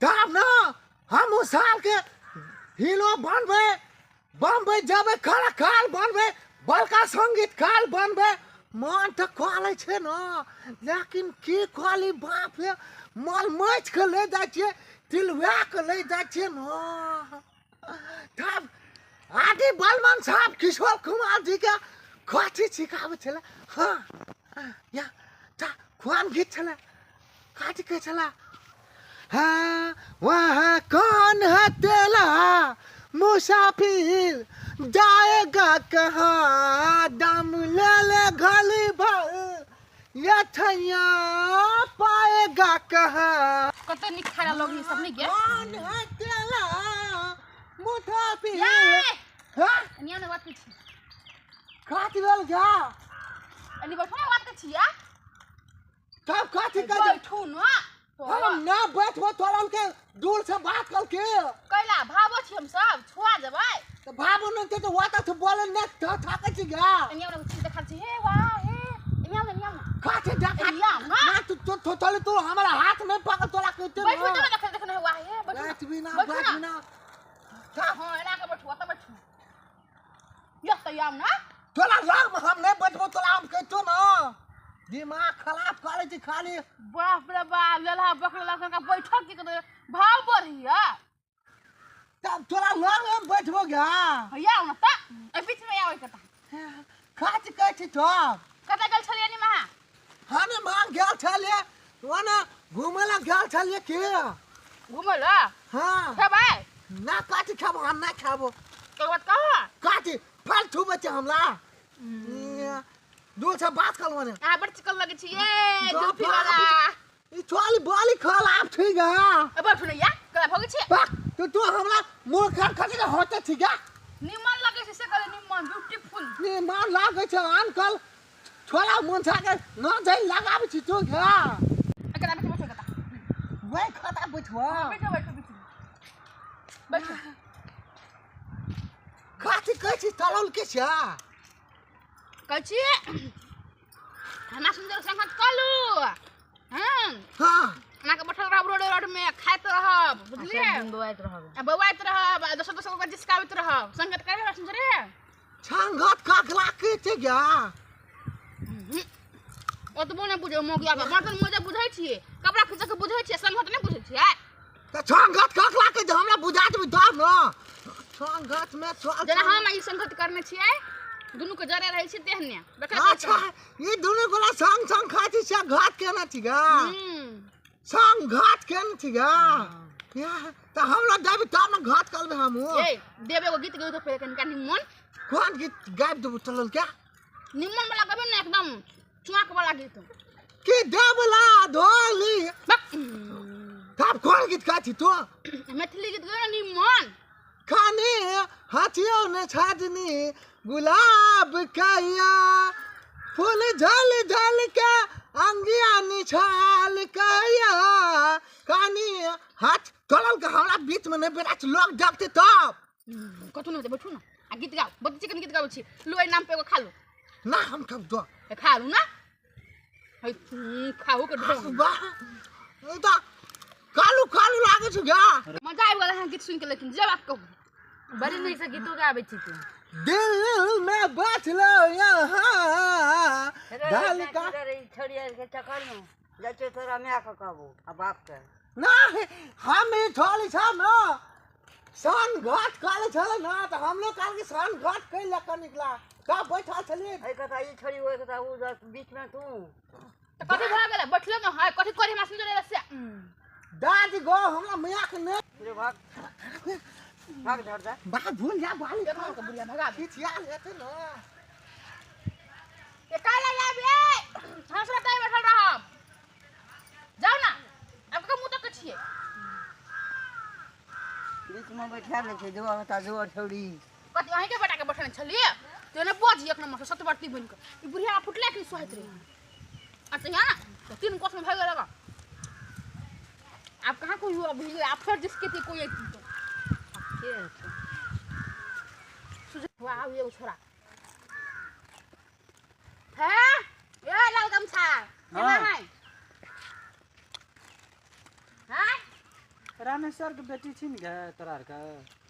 तब ना हम उस साल के हीरो बनबे बम्बई जाबे कलाकार बनबे बड़का संगीतकार बनबे मन तो कॉले छे ना लेकिन की कॉली बाप रे मल मैच के ले जाय छे तिलवा के ले जाय छे ना तब आदि बलमान साहब किशोर कुमार जी के कथी सिखावे छले हां या ता कौन गीत छले कथी के छले हाँ वहाँ कौन है तेरा मुसाफिर जाएगा कहाँ दम ले ले गली भर ये थैया पाएगा कहाँ कते निक खाना लोग ये सब नहीं के कौन है तेरा मुसाफिर हाँ अनिया ने बात की काट लेल जा अनि बैठो बात के छिया तब काटी कर बैठो ना हम ना बैठबो तोरन के दूर से बात कर के कैला भाबो छी हम सब छुआ देबै तो भाबो न तो वाता तो बोले न थाके छी गा अनिया ने चीज देखा छी हे वाह हे अनिया काटे देखा अनिया ना तो तू हमारा हाथ में पकड़ तोला कहते बैठो तो देख देखने वाह हे बैठ बिना हां एना के बैठो त बैठो या तयाम ना तोला रंग में हम नहीं बैठबो तोला हम कहतो ना दिमाग खराब करे छी खाली बाप रे बाप लेला बकला का बैठक की करे भाव बढ़िया तब तोला रंग में बैठबो गा या ना त ए बीच में आवे कता काट कहै छी तो कता गेल छलिए नि महा हने मां गेल छलिए ओना घुमला गेल छलिए के घुमल हां खेबै ना काटी खाबो हम ना खाबो के बात कहा काटी फालतू बच्चे हमला दूर से बात कर मने आ बड़ चिकन लगे छी ए जुल्फी वाला ई चोली बाली खराब छी गा ए बैठो न या कला भगे छी बाक तू हमरा मुंह खट खट के होते छी गा निमन लगे छी से करे निमन ब्यूटीफुल नी मान लागे छ अंकल छोरा मनसा के न जाई लगाबे छी तू गा एकरा बैठो कता वे खता बैठवा बैठो बैठो काटी कहै छी तलल के छ कछि हमरा सुंदर संगत कलू हां हां ना के बैठल रहब रोड में खाइत रहब बुझलिए बौआइत रहब दोसर को जिसकावत रहब संगत करे सुंदर रे संगत काकला के छ गा ओतबो न बुझे मोगिया के बर्तन मोजे बुझै छिए कपड़ा खींच के बुझै छिए संगत नै बुझै छिए त संगत काकला के हमरा बुझा देबी तब न संगत में चल जना हम ई संगत करने छिए दुनु के जरे रहै छी तेहने अच्छा ये दुनु गोला संग खाती से घाट केना छी गा संग घाट केना छी गा या त हमरा देबी तब न घाट करबे हम ए देबे एगो गीत गइतो फेर कनिका निमन कोन गीत गाइब देबो चलल क्या निमन वाला गबे न एकदम चुआक वाला गीत की देबला ढोली तब कोन गीत गाती तो मैथिली गीत गयो निमन खाने हाथियों ने छाजनी गुलाब काया फूल झल झल के अंगिया निछाल काया कानी हाथ तोलल के हमरा बीच में ने बेटा लोग जगते तब कथु न बैठू न आ गीत गाओ बच्चे चिकन गीत गाओ छी लोई नाम पे एगो खा लो ना हम कब दो खा लू ना हई खाओ के ढोंग वाह ओ त कालू लागे छ गा मजा आइ गेल है गीत सुन के लेकिन जब आप कहू बड़ी नहीं से गीत गाबै छी तू दिल में बसलो यहाँ ढाल का छोड़िए के चक्कर में जचे तोरा मैं का कहबो आ बाप के ना हम ही छोड़ी छ ना सन घाट काले छले ना त हम लोग काल के सन घाट कइ लक निकला का बैठा छली ए कथा ई छोड़ी ओए कथा उ बीच में तू त कथि भ गेल बैठलो न है कथि करे मासुन जरे रसिया दादी गो हमरा मियाँ के ने रे भाग झड़ जा बात भूल जा बाली देखो के बुढ़िया भगा दे खिचिया लेते ना ए काला लाबे हंसरा तय बैठल रहब जाओ ना अब का मुंह तक छिए बीच में बैठा ले छै जो कथा जो छोड़ी कथि अहीं के बेटा के बैठने छलिए तेने बोझ एक नंबर से सतवर्ती बन के ई बुढ़िया फुटले कि सोहत रे अच्छा यहाँ ना तीन कोस में भाग लगा आप कहाँ कोई हुआ भूल आप फिर जिसके थे कोई एक सुझे वाह ये छोरा है ये लाल गमछा है है रामेश्वर के बेटी छी गे तोरा आर के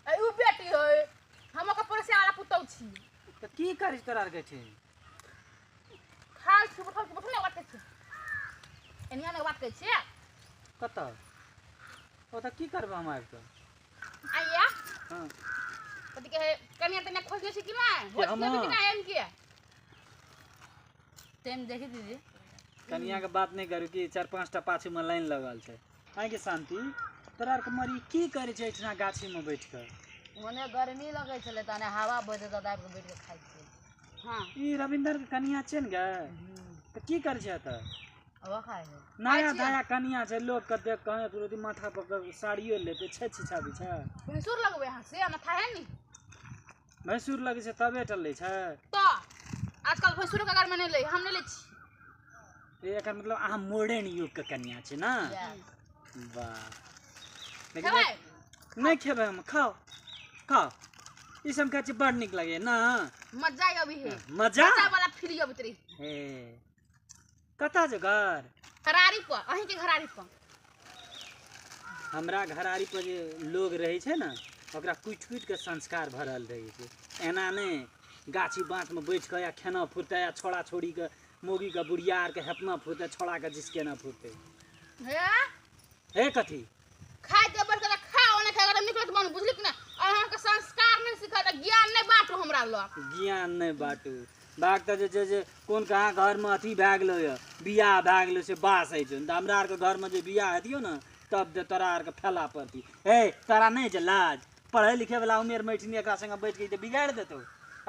ए उ बेटी है हम ओकर परसे वाला पुतौ छी तो की करी तोरा आर के छी खाल छी बैठल बात कहै छी एनिया ने बात कहै छी कत ओ त की करबा हम आबि के आइया हां कथि कहे कनिया तने खोज ले छी कि नहीं के खोज हम? ले कि नहीं एम के टाइम देखी दीदी कनिया के बात नहीं करू कि 4-5 टा पाछू में लाइन लगल छै आइ के शांति तोरा आर के मरी की करे छै इतना गाछी में बैठ के ओने गर्मी लगै छलै तने हवा बहै त दाबि के बैठ के खाइ छियै हां ई रविंदर के कनिया छै ने गे त की करे छै त हवा खाइ है नया नया कनिया छै लोग के देख के तुरंत माथा पर साड़ियो लेते छै छिछाबी छै भैंसुर लगबे हां से माथा है नी भैंसुर लगे छै तबे टले छै तो आजकल भैंसुर के घर में नहीं ले हम नहीं ले छी एकर मतलब अहाँ मॉडर्न युग के कन्या छै ना वाह लेकिन खेबै नहीं खेबै हम खाओ खाओ ई सब खाइ छी बड़ नीक लगे ना मजा अभी है मजा मजा वाला फील अब तरी हे कता जे घर घरारी पर अहीं के घरारी पर हमरा घरारी पर जे लोग रहे छै ना ओकरा कुछ के संस्कार भरल रहे छै एना नहीं गाछी बाँस में बैठ के या खेना फुरते या छोड़ा छोड़ी के मोगी के बुढ़िया आर के हेपना फुरते छोड़ा के जिसके ना फुरते हे हे कथी खाए के बढ़ के खाओ ने खाए के निकलत मन बुझली कि ना अहाँ के संस्कार नहीं सिखा ज्ञान नहीं बांटो हमरा लोग ज्ञान नहीं बाटू बाग त जे कोन कहाँ घर में अथी भए गेलो य बियाह भए गेलो से बास है त हमरा आर के घर में जे बियाह हेतियो ना तब जे तोरा आर के फैला पड़ती ए तोरा नहीं जे लाज पढ़े लिखे वाला उमेर मैठनी एकरा संग बैठ के बिगाड़ देतो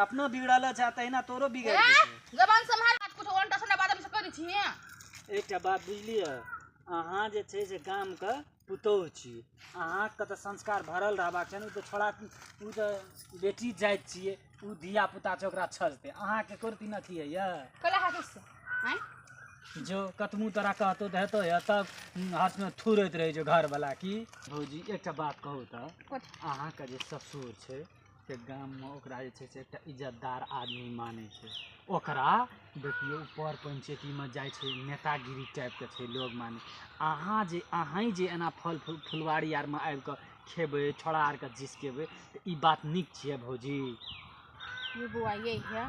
अपनो बिगड़ल छै तहिना तोरो बिगाड़ देतो जबान संभाल बात कुछ उल्टा सुना बात हम से करै छी एकटा बात बुझलिए अहाँ जे छै से गाम के पुतौह छी अहाँ के त संस्कार भरल रहबाक छै उ त छोड़ा उ त बेटी जाइत छियै उ धिया पुता छै ओकरा छजते अहाँ के करती नथी है या कला हाथ से हैं जो कतमू तोरा कहतो देतो है तब हाथ में थुरैत रहे जो घर वाला की भौजी एकटा बात कहू त अहाँ के जे ससुर छै से गाम में ओकरा जे छै से एकटा इज्जतदार आदमी माने छै ओकरा देखियो ऊपर पंचायती में जाय छै नेतागिरी टाइप के छै लोग माने अहाँ जे एना फल फुलवारी आर में आबि के खेबै छोड़ा आर के जिसकेबै त ई बात नीक छियै भौजी ये बुआ ये है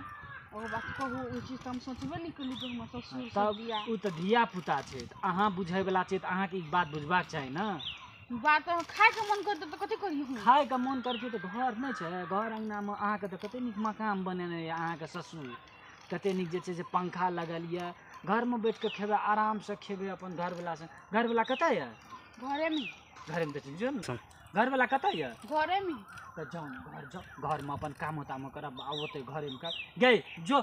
ओ बात कहू ओ चीज हम सोचबे नहीं कली जो हम ससुर तब सब दिया उ त धिया पुता छै त अहाँ बुझै वाला छै त अहाँ के ई बात बुझबाक चाही ना बात खाए के मन करते तो कथि करियो खाए के मन करते तो घर नहीं छै घर अंगना में अहाँ के तो कते नीक मकान बनेने है अहाँ के ससुर कते नीक जे छै से पंखा लगल ये घर में बैठ के खेबै आराम से खेबै अपन घर वाला से घर वाला कतऽ ये घरे में देखियो जो न घर वाला कतऽ ये घरे में त जाओ घर में अपन काम ताम करब आवते घरे में कर गई जो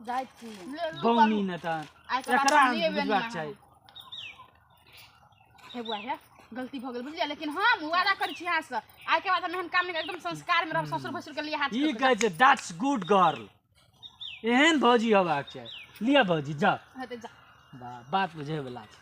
जाइ छी बौनी न त आइ के बाद एकरा हम लेबे बुझबाक नहीं चाही हे बुआ है गलती भ गेल बुझलिए लेकिन हम वादा करै छी यहाँ से आइ के बाद हम एहन काम नहीं एकदम संस्कार में रह ससुर भसुर के लिए हाथ ई कहै छै दैट्स गुड गर्ल एहन भौजी होबाक चाही लिया भौजी जा हेतै जा बात बुझे वाला छै।